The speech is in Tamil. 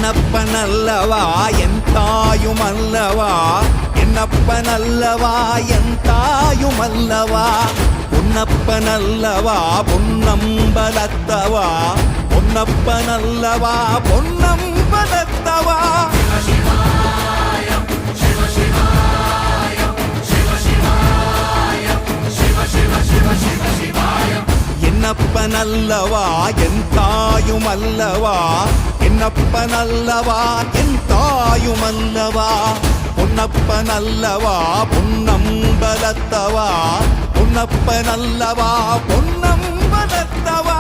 என்னப்பனல்லவா என் தாயுமல்லவா, என்னப்பனல்லவா என் தாயுமல்லவா, பொன்னப்பனல்லவா பொன்னம்பலத்தவா, பொன்னப்பனல்லவா பொன்னம்பலத்தவா. என்னப்பனல்லவா என் தாயுமல்லவா, என்னப்பனல்லவா என் தாயுமல்லவா, பொன்னப்பனல்லவா பொன்னம்பலத்தவா, பொன்னப்பனல்லவா பொன்னம்பலத்தவா.